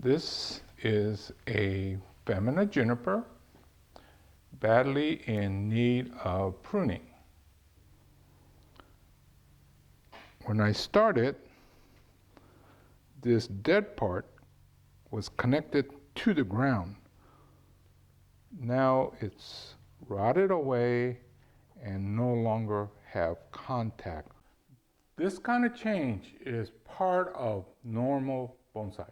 This is a Foemina juniper, badly in need of pruning. When I started, this dead part was connected to the ground. Now it's rotted away and no longer have contact. This kind of change is part of normal bonsai.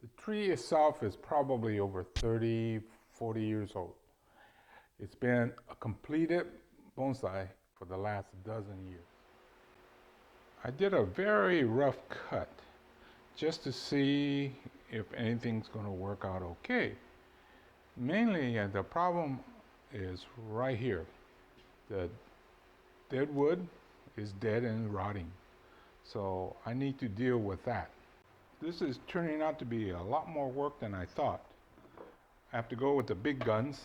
The tree itself is probably over 30, 40 years old. It's been a completed bonsai for the last dozen years. I did a very rough cut just to see if anything's going to work out okay. Mainly the problem is right here. The dead wood is dead and rotting. So I need to deal with that. This is turning out to be a lot more work than I thought. I have to go with the big guns.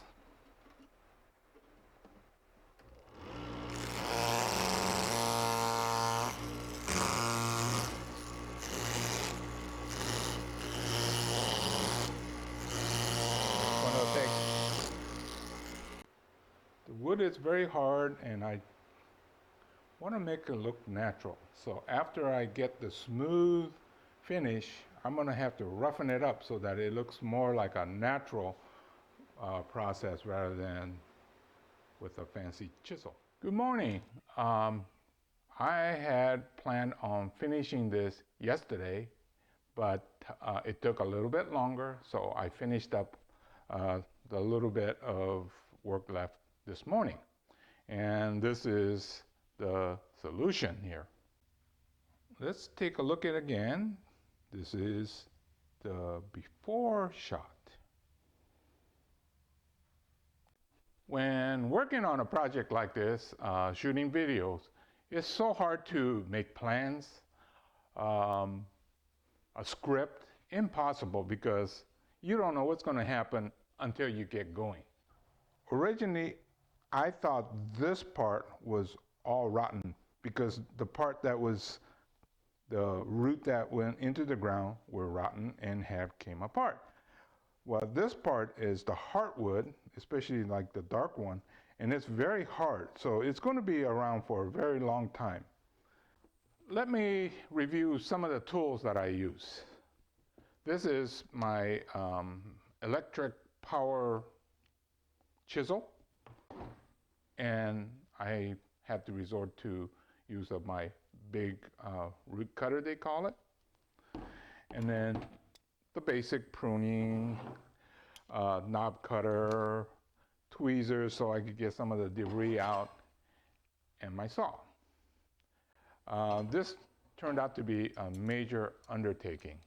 The wood is very hard and I want to make it look natural. So after I get the smooth finish, I'm going to have to roughen it up so that it looks more like a natural process rather than with a fancy chisel. Good morning. I had planned on finishing this yesterday, but it took a little bit longer, so I finished up the little bit of work left this morning. And this is the solution here. Let's take a look at it again. This is the before shot. When working on a project like this, shooting videos, it's so hard to make plans, a script, impossible because you don't know what's going to happen until you get going. Originally, I thought this part was all rotten because the part that was the root that went into the ground were rotten and came apart. Well, this part is the heartwood, especially like the dark one, and it's very hard, so it's going to be around for a very long time. Let me review some of the tools that I use. This is my electric power chisel, and I had to resort to use of my big root cutter, they call it, and then the basic pruning, knob cutter, tweezers so I could get some of the debris out, and my saw. This turned out to be a major undertaking,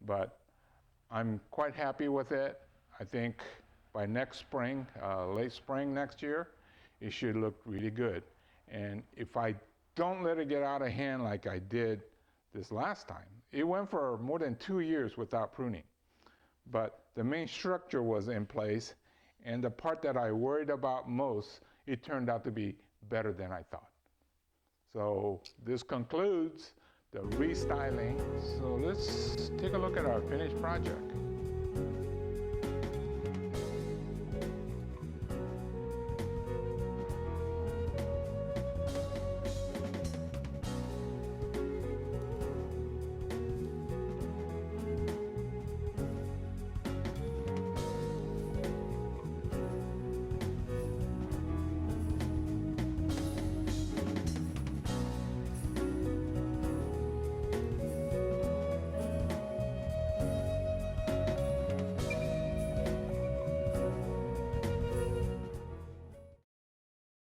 but I'm quite happy with it. I think by next spring, late spring next year, it should look really good. And if I don't let it get out of hand like I did this last time, it went for more than 2 years without pruning. But the main structure was in place, and the part that I worried about most, it turned out to be better than I thought. So this concludes the restyling. So let's take a look at our finished project.